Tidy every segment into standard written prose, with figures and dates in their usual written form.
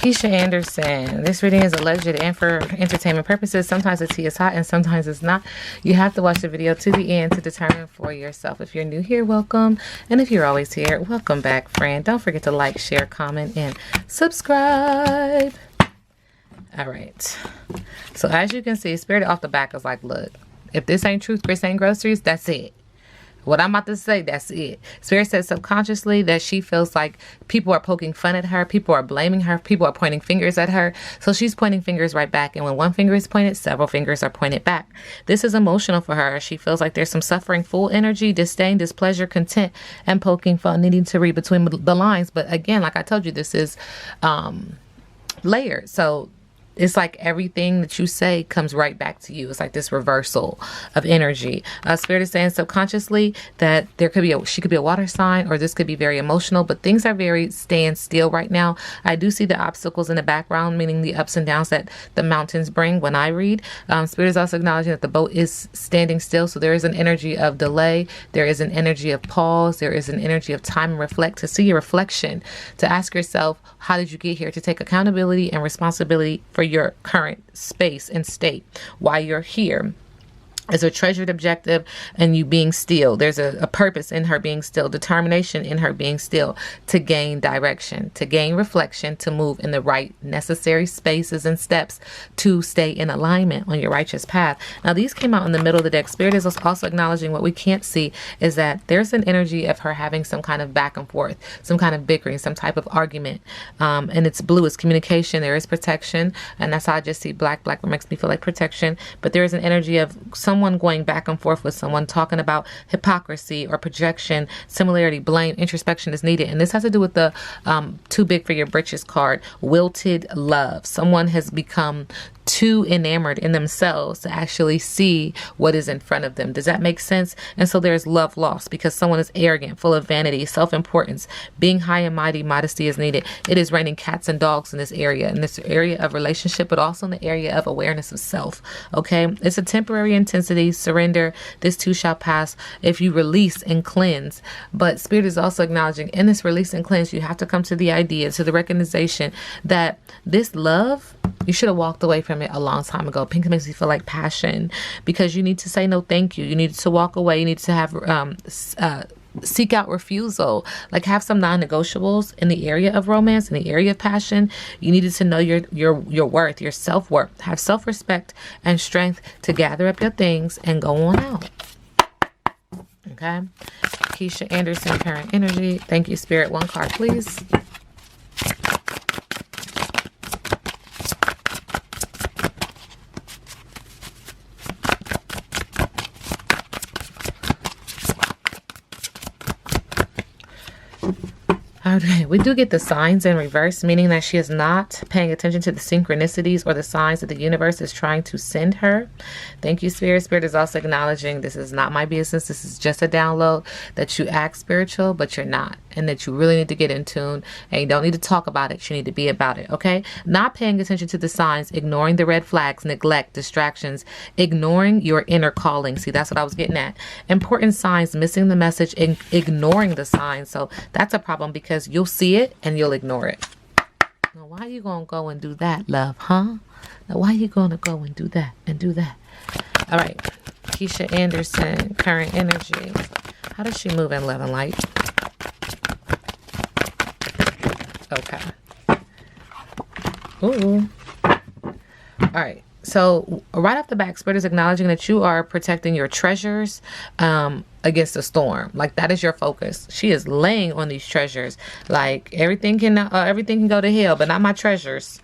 Keesha Anderson. This reading is alleged and for entertainment purposes. Sometimes the tea is hot and sometimes it's not. You have to watch the video to the end to determine for yourself. If you're new here, welcome. And if you're always here, welcome back, friend. Don't forget to like, share, comment, and subscribe. All right. So as you can see, Spirit off the back is like, look, if this ain't truth, Chris ain't groceries, that's it. What I'm about to say, that's it. Spirit says subconsciously that she feels like people are poking fun at her. People are blaming her. People are pointing fingers at her. So she's pointing fingers right back. And when one finger is pointed, several fingers are pointed back. This is emotional for her. She feels like there's some suffering, full energy, disdain, displeasure, content, and poking fun, needing to read between the lines. But again, like I told you, this is layered. So it's like everything that you say comes right back to you. It's like this reversal of energy. Spirit is saying subconsciously that she could be a water sign, or this could be very emotional, but things are very stand still right now. I do see the obstacles in the background, meaning the ups and downs that the mountains bring when I read. Spirit is also acknowledging that the boat is standing still. So there is an energy of delay. There is an energy of pause. There is an energy of time and reflect, to see your reflection, to ask yourself, how did you get here? To take accountability and responsibility for your current space and state, why you're here. Is a treasured objective, and you being still. There's a purpose in her being still, determination in her being still, to gain direction, to gain reflection, to move in the right necessary spaces and steps to stay in alignment on your righteous path. Now, these came out in the middle of the deck. Spirit is also acknowledging what we can't see is that there's an energy of her having some kind of back and forth, some kind of bickering, some type of argument. And it's blue, it's communication. There is protection. And that's how I just see black. Black makes me feel like protection. But there is an energy of someone going back and forth with someone, talking about hypocrisy or projection, similarity, blame, introspection is needed. And this has to do with the too big for your britches card, wilted love. Someone has become too enamored in themselves to actually see what is in front of them. Does that make sense? And so there's love lost because someone is arrogant, full of vanity, self-importance, being high and mighty. Modesty is needed. It is raining cats and dogs in this area of relationship, but also in the area of awareness of self. Okay. It's a temporary intensity, surrender. This too shall pass if you release and cleanse. But Spirit is also acknowledging in this release and cleanse, you have to come to the idea, to the recognition that this love, you should have walked away from it a long time ago. Pink makes me feel like passion, because you need to say no thank you. You need to walk away. You need to have seek out refusal, like have some non-negotiables in the area of romance, in the area of passion. You needed to know your worth, your self-worth, have self-respect and strength to gather up your things and go on out. Okay. Keesha Anderson, current energy. Thank you, Spirit. One card, please. Okay, we do get the signs in reverse, meaning that she is not paying attention to the synchronicities or the signs that the universe is trying to send her. Thank you, Spirit. Spirit is also acknowledging this is not my business. This is just a download, that you act spiritual, but you're not, and that you really need to get in tune, and you don't need to talk about it. You need to be about it. Okay. Not paying attention to the signs, ignoring the red flags, neglect, distractions, ignoring your inner calling. See, that's what I was getting at. Important signs, missing the message, ignoring the signs. So that's a problem, because you'll see it and you'll ignore it. Now, why are you going to go and do that, love, huh? Now, why are you going to go and do that and do that? All right. Keesha Anderson, current energy. How does she move in love and light? Okay. Ooh. All right. So right off the back, Spirit is acknowledging that you are protecting your treasures against the storm. Like, that is your focus. She is laying on these treasures. Like, everything can go to hell, but not my treasures.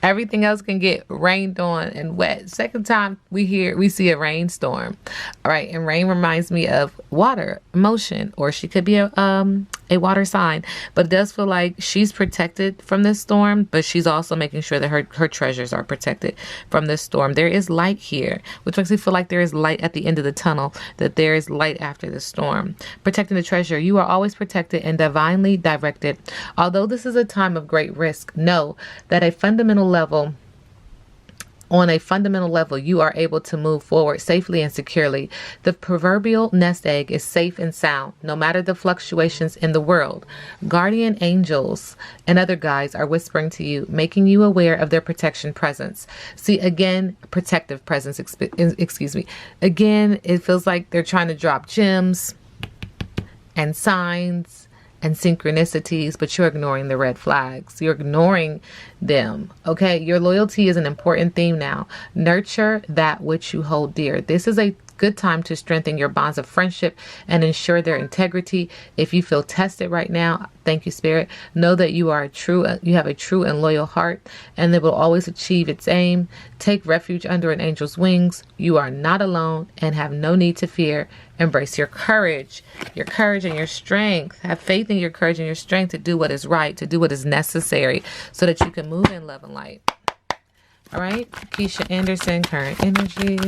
Everything else can get rained on and wet. Second time we see a rainstorm. All right. And rain reminds me of water, emotion, or she could be a water sign. But it does feel like she's protected from this storm, but she's also making sure that her treasures are protected from this storm. There is light here, which makes me feel like there is light at the end of the tunnel, that there is light after the storm. Protecting the treasure. You are always protected and divinely directed. Although this is a time of great risk, know that a fundamental level on a fundamental level, you are able to move forward safely and securely. The proverbial nest egg is safe and sound, no matter the fluctuations in the world. Guardian angels and other guides are whispering to you, making you aware of their protection presence. See, again, protective presence, excuse me. Again, it feels like they're trying to drop gems and signs and synchronicities, but you're ignoring the red flags. You're ignoring them. Okay. Your loyalty is an important theme now. Nurture that which you hold dear. This is a good time to strengthen your bonds of friendship and ensure their integrity. If you feel tested right now, thank you, Spirit. Know that you have a true and loyal heart, and it will always achieve its aim. Take refuge under an angel's wings. You are not alone and have no need to fear. Embrace your courage and your strength. Have faith in your courage and your strength to do what is right, to do what is necessary, so that you can move in love and light. All right, Keesha Anderson, current energy.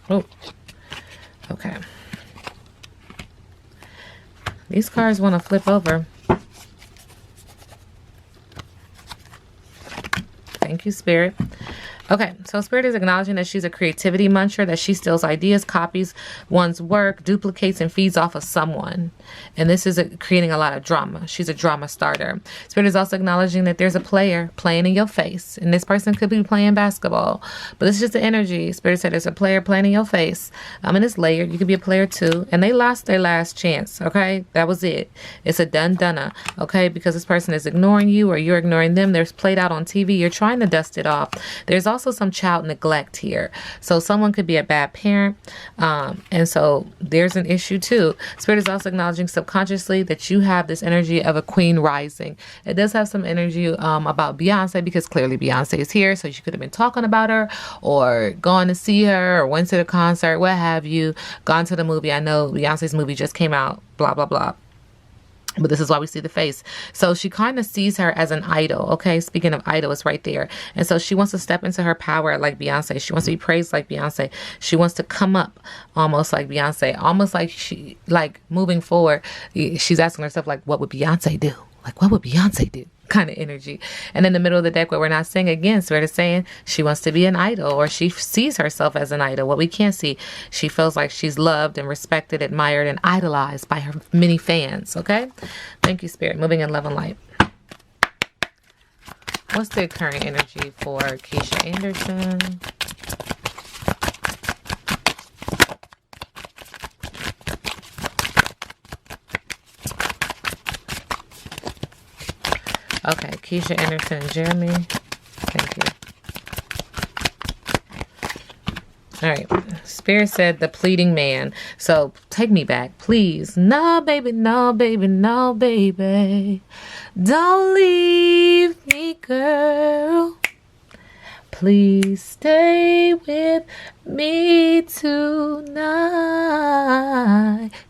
Oh, okay. These cards want to flip over. Thank you, Spirit. Okay, so Spirit is acknowledging that she's a creativity muncher, that she steals ideas, copies one's work, duplicates, and feeds off of someone. And this is creating a lot of drama. She's a drama starter. Spirit is also acknowledging that there's a player playing in your face. And this person could be playing basketball. But it's just the energy. Spirit said there's a player playing in your face. And it's layered. You could be a player too. And they lost their last chance, okay? That was it. It's a done-dunna, okay? Because this person is ignoring you or you're ignoring them. They're played out on TV. You're trying to dust it off. There's also some child neglect here. So someone could be a bad parent. And so there's an issue too. Spirit is also acknowledging subconsciously that you have this energy of a queen rising. It does have some energy about Beyonce, because clearly Beyonce is here. So you could have been talking about her or gone to see her or went to the concert, what have you, gone to the movie. I know Beyonce's movie just came out, blah, blah, blah. But this is why we see the face. So she kind of sees her as an idol. Okay. Speaking of idol, it's right there. And so she wants to step into her power like Beyonce. She wants to be praised like Beyonce. She wants to come up almost like Beyonce, almost like moving forward. She's asking herself, like, what would Beyonce do? Like, what would Beyonce do? Kind of energy. And in the middle of the deck where we're not seeing again, Spirit is saying she wants to be an idol, or she sees herself as an idol. What we can't see, she feels like she's loved and respected, admired, and idolized by her many fans. Okay. Thank you, Spirit. Moving in love and light. What's the current energy for Keesha Anderson? Okay, Keesha Anderson and Jeremy. Thank you. All right. Spirit said the pleading man. So take me back, please. No, baby, no, baby, no, baby. Don't leave me, girl. Please stay with me tonight.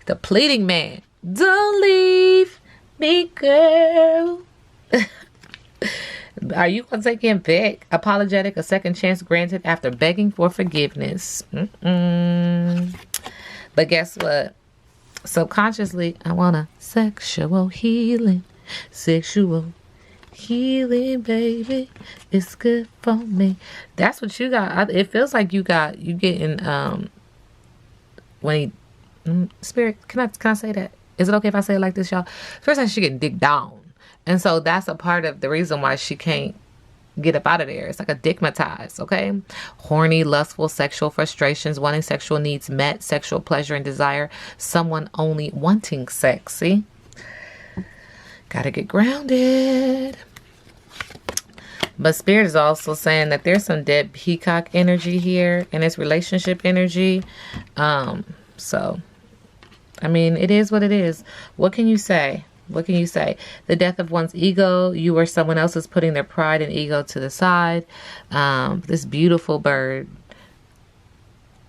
The pleading man. Don't leave me, girl. Are you going to take him back? Apologetic, a second chance granted after begging for forgiveness. But guess what? Subconsciously, I want a sexual healing. Sexual healing, baby. It's good for me. That's what you got. It feels like you getting, when he, Spirit, can I say that? Is it okay if I say it like this, y'all? First time she getting digged down. And so that's a part of the reason why she can't get up out of there. It's like a digmatized, okay? Horny, lustful, sexual frustrations, wanting sexual needs met, sexual pleasure and desire, someone only wanting sex, see? Gotta get grounded. But Spirit is also saying that there's some dead peacock energy here in this relationship energy. So, I mean, it is what it is. What can you say? What can you say? The death of one's ego. You or someone else is putting their pride and ego to the side. This beautiful bird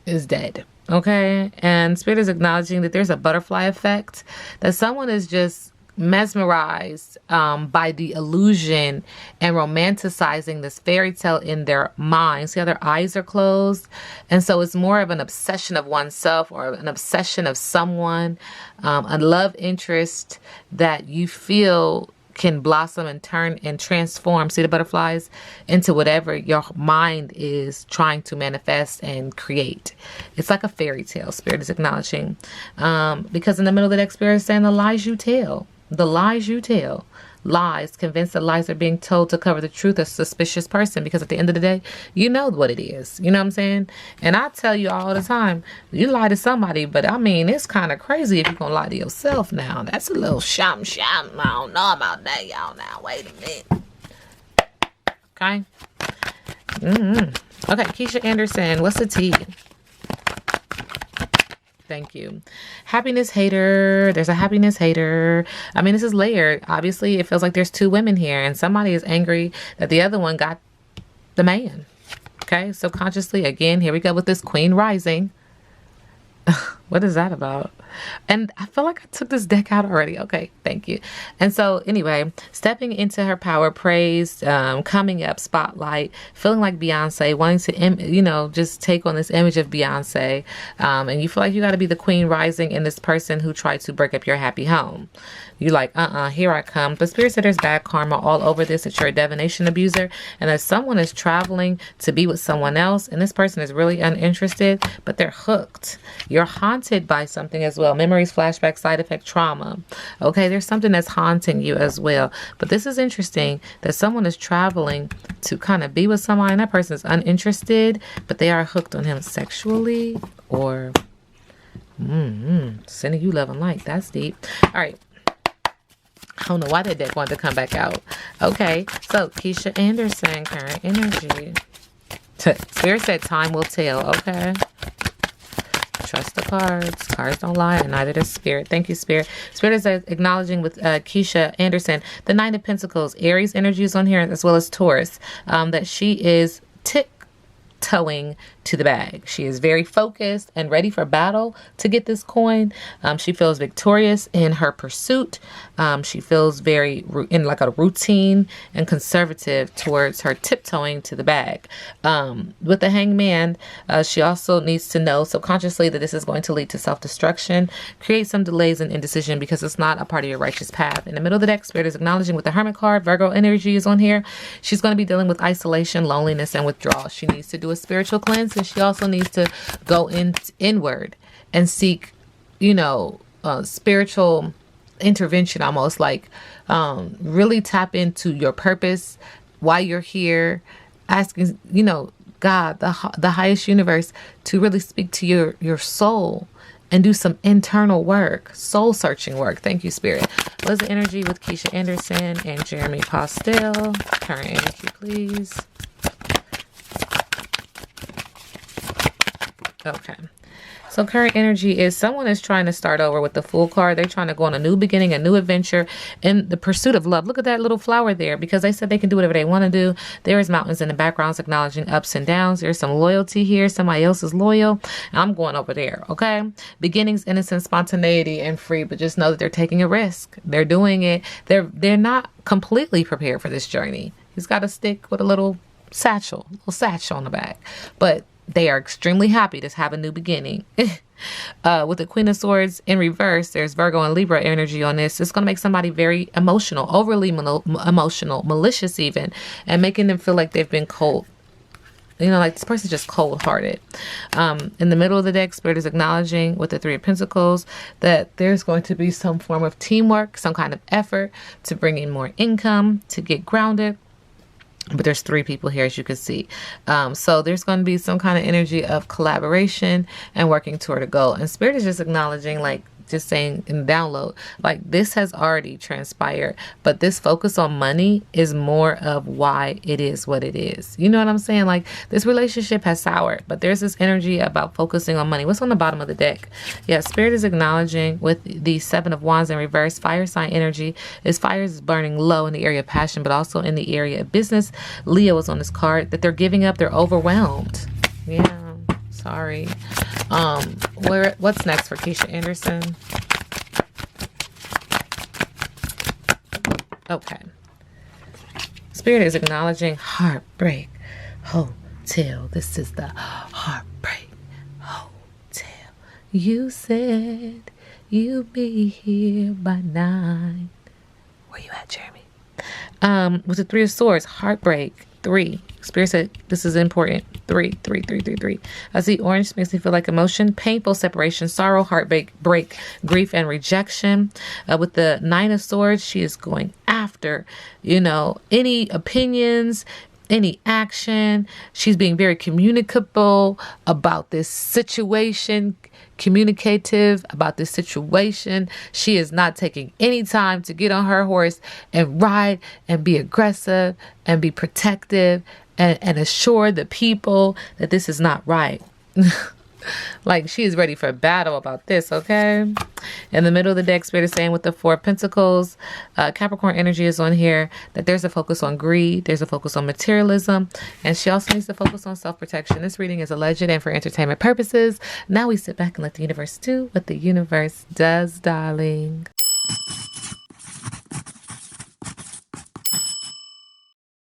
is dead. Okay. And Spirit is acknowledging that there's a butterfly effect. That someone is just mesmerized by the illusion and romanticizing this fairy tale in their mind. See how their eyes are closed? And so it's more of an obsession of oneself or an obsession of someone, a love interest that you feel can blossom and turn and transform, see the butterflies, into whatever your mind is trying to manifest and create. It's like a fairy tale, Spirit is acknowledging. Because in the middle of the deck, Spirit is saying the lies you tell. The lies you tell. Lies, convinced that lies are being told to cover the truth, a suspicious person, because at the end of the day, you know what it is. You know what I'm saying? And I tell you all the time, you lie to somebody, but I mean, it's kind of crazy if you're going to lie to yourself now. That's a little sham. I don't know about that, y'all. Now, wait a minute. Okay? Okay, Keesha Anderson, what's the tea? Thank you. Happiness hater. There's a happiness hater. I mean, this is layered. Obviously, it feels like there's two women here, and somebody is angry that the other one got the man. Okay, subconsciously, again, here we go with this Queen rising. What is that about? And I feel like I took this deck out already. Okay, thank you. And so anyway, stepping into her power, praised, coming up, spotlight, feeling like Beyonce, wanting to, just take on this image of Beyonce. And you feel like you got to be the queen rising in this person who tried to break up your happy home. You like, here I come. The Spirit said there's bad karma all over this, that you're a divination abuser, and that someone is traveling to be with someone else, and this person is really uninterested, but they're hooked. You're haunted by something as well. Memories, flashbacks, side effect, trauma. Okay, there's something that's haunting you as well. But this is interesting that someone is traveling to kind of be with someone, and that person is uninterested, but they are hooked on him sexually, or sending you love and light. That's deep. All right. I don't know why that deck wanted to come back out. Okay, so Keesha Anderson, current energy. Spirit said time will tell. Okay. Trust the cards. Cards don't lie, and neither does Spirit. Thank you, Spirit. Spirit is acknowledging with Keesha Anderson, the Nine of Pentacles. Aries energy is on here, as well as Taurus. That she is tiptoeing to the bag. She is very focused and ready for battle to get this coin. She feels victorious in her pursuit. She feels very in like a routine and conservative towards her tiptoeing to the bag. With the Hangman, she also needs to know subconsciously that this is going to lead to self-destruction, create some delays and indecision because it's not a part of your righteous path. In the middle of the deck, Spirit is acknowledging with the Hermit card. Virgo energy is on here. She's going to be dealing with isolation, loneliness, and withdrawal. She needs to do a spiritual cleanse, and she also needs to go inward and seek, spiritual intervention, almost like really tap into your purpose, why you're here, asking, God, the highest universe, to really speak to your soul and do some internal work, soul searching work. Thank you, Spirit. What's the energy with Keesha Anderson and Jeremy Postel? Current energy, please. Okay. So current energy is someone is trying to start over with the Fool card. They're trying to go on a new beginning, a new adventure in the pursuit of love. Look at that little flower there, because they said they can do whatever they want to do. There is mountains in the background acknowledging ups and downs. There's some loyalty here. Somebody else is loyal. I'm going over there. Okay. Beginnings, innocence, spontaneity, and free, but just know that they're taking a risk. They're doing it. They're not completely prepared for this journey. He's got a stick with a little satchel on the back, but they are extremely happy to have a new beginning. With the Queen of Swords in reverse, there's Virgo and Libra energy on this. It's going to make somebody very emotional, overly emotional, malicious even, and making them feel like they've been cold. Like this person's just cold-hearted. In the middle of the deck, Spirit is acknowledging with the Three of Pentacles that there's going to be some form of teamwork, some kind of effort to bring in more income, to get grounded. But there's three people here, as you can see. So there's going to be some kind of energy of collaboration and working toward a goal. And Spirit is just acknowledging, like, just saying in download, like, this has already transpired, but this focus on money is more of why it is what it is. You know what I'm saying? Like, this relationship has soured, but there's this energy about focusing on money. What's on the bottom of the deck? Yeah, Spirit is acknowledging with the Seven of Wands in reverse, fire sign energy is fire is burning low in the area of passion, but also in the area of business. Leo is on this card, that they're giving up, they're overwhelmed. Yeah. Sorry. What's next for Keesha Anderson? Okay. Spirit is acknowledging Heartbreak Hotel. This is the Heartbreak Hotel. You said you'd be here by 9. Where you at, Jeremy? With the Three of Swords, heartbreak. 3. Spirit said this is important. 3. I see orange makes me feel like emotion, painful separation, sorrow, heartbreak, break, grief, and rejection. With the 9 of Swords, she is going after, any opinions, any action. She's being very communicable about this situation, communicative about this situation. She is not taking any time to get on her horse and ride and be aggressive and be protective and assure the people that this is not right. Like, she is ready for battle about this, okay? In the middle of the deck, Spirit is saying with the 4 of Pentacles, Capricorn energy is on here, that there's a focus on greed, there's a focus on materialism, and she also needs to focus on self-protection. This reading is alleged and for entertainment purposes. Now we sit back and let the universe do what the universe does, darling.